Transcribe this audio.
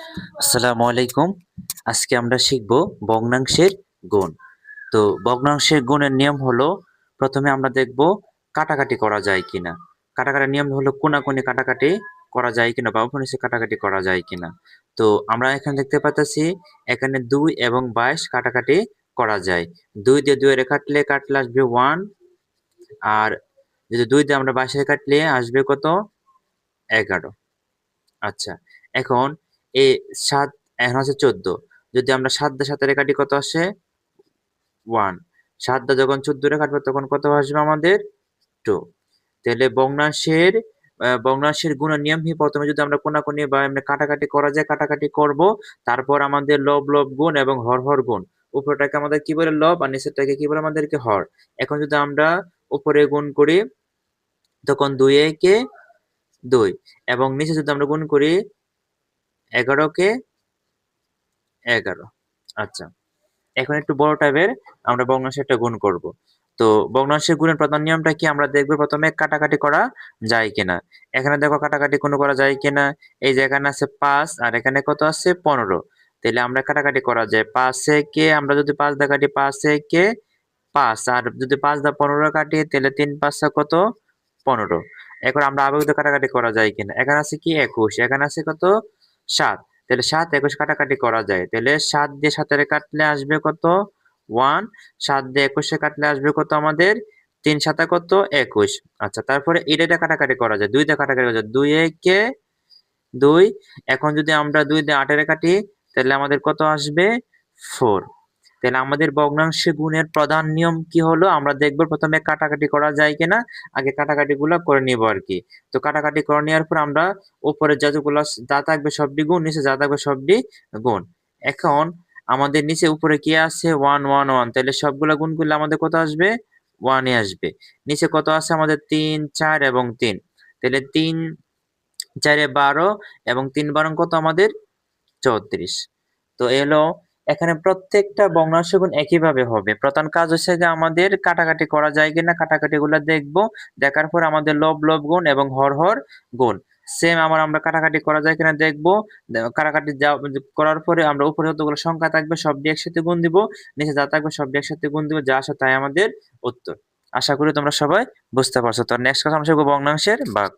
আসসালামু আলাইকুম। আজকে আমরা শিখব ভগ্নাংশের গুণ। তো ভগ্নাংশের গুণের নিয়ম হলো, প্রথমে আমরা দেখব কাটাকাটি করা যায় কিনা। কাটাকাটির নিয়ম হলো কোনাকুনি কাটাকাটি করা যায় কিনা বা উপনিষে কাটাকাটি করা যায় কিনা। তো আমরা এখানে দেখতে পাচ্ছি এখানে ২ এবং ২২ কাটাকাটি করা যায়। ২ দিয়ে ২ এর কাটলে আসবে ১, আর যদি ২ দিয়ে আমরা ২২ এর কাটলে আসবে কত? ১১। আচ্ছা, এখন এ ৭ এখন আছে ১৪। যদি আমরা ৭ দিয়ে ৭ এর কাটি কত আসে? ১। ৭ দিয়ে যখন ১৪ রে কাটবো তখন কত আসবে আমাদের? ২। তাহলে ভগ্নাংশের গুণের নিয়ম কি, প্রথমে যদি আমরা কোনাকুনি বা এমনি কাটাকাটি করা যায় কাটাকাটি করব। তারপর আমাদের লব, লব গুণ এবং হর, হর গুণ। উপরেরটাকে আমাদের কি বলে? লব, আর নিচেরটাকে কি বলে আমাদেরকে? হর। এখন যদি আমরা উপরে গুণ করি তখন ২ একে ২, এবং নিচে যদি আমরা গুণ করি ১১ কে ১১। আচ্ছা। এখন একটু বড় টাইপের আমরা ভগ্নাংশের একটা গুণ করব। তো ভগ্নাংশের গুণের প্রধান নিয়মটা কি? আমরা দেখব প্রথমে কাটাকাটি করা যায় কিনা। এখানে দেখো কাটাকাটি কোনো করা যায় কিনা। এই যে এখানে আছে ৫ আর এখানে কত আছে? ১৫। তাইলে আমরা কাটাকাটি করা যায়। ৫ একে আমরা যদি ৫ দিয়ে কাটি, ৫ একে ৫, আর যদি ৫ দিয়ে ১৫ কাটি তাহলে ৩ ৫ কত? ১৫। এখন আমরা আবেগিত কাটাকাটি করা যায় কিনা। এখানে আছে কি? ২১, এখানে আছে কত? ৭। তাহলে ৭, ২১ কাটাকাটি করা যায়। তাহলে ৭ দিয়ে ৭ এর কাটলে আসবে কত? ১। ৭ দিয়ে ২১ এ কাটলে আসবে কত আমাদের? ৩ ৭ কত? ২১। আচ্ছা, তারপরে এটা কাটাকাটি করা যায়। ২ দিয়ে কাটাকাটি করা যায়। ২ একে ২। এখন যদি আমরা ২ দিয়ে ৮ এর কাটি তাহলে আমাদের কত আসবে? ৪। তাহলে আমাদের ভগ্নাংশে গুণের প্রধান নিয়ম কি হলো? আমরা দেখব প্রথমে কাটাকাটি করা যায় কিনা। আগে কাটাকাটিগুলা করে নিব আরকি। তো কাটাকাটি করে নেওয়ার পর আমরা উপরে যতগুলা যা থাকবে সবডি গুণ, নিচে যা থাকবে সবডি গুণ। এখন আমাদের নিচে উপরে কি আছে? ১, ১, ১। তাহলে সবগুলা গুণ করলে আমাদের কত আসবে? ১ ই আসবে। নিচে কত আছে আমাদের? ৩, ৪ এবং ৩। তাহলে ৩, ৪ এ ১২ এবং ৩ বারং কত আমাদের? ৩৪। তো এলো, এখানে প্রত্যেকটা ভগ্নাংশ গুণ একইভাবে হবে। প্রধান কাজ হচ্ছে যে আমাদের কাটাকাটি করা যায় কিনা কাটাকাটিগুলা দেখব। দেখার পর আমাদের লব, লব গুণ এবং হর, হর গুণ। সেম আমরা কাটাকাটি করা যায় কিনা দেখব। কাটাকাটি করার পরে আমরা উপরে যতগুলো সংখ্যা থাকবে সবটি একসাথে গুণ দিব। নিচে যা থাকবে সবটি একসাথে গুণ দিব। যা আসে তাই আমাদের উত্তর। আশা করি তোমরা সবাই বুঝতে পারছো। তো নেক্সট কথা আমরা শিখব ভগ্নাংশের ভাগ।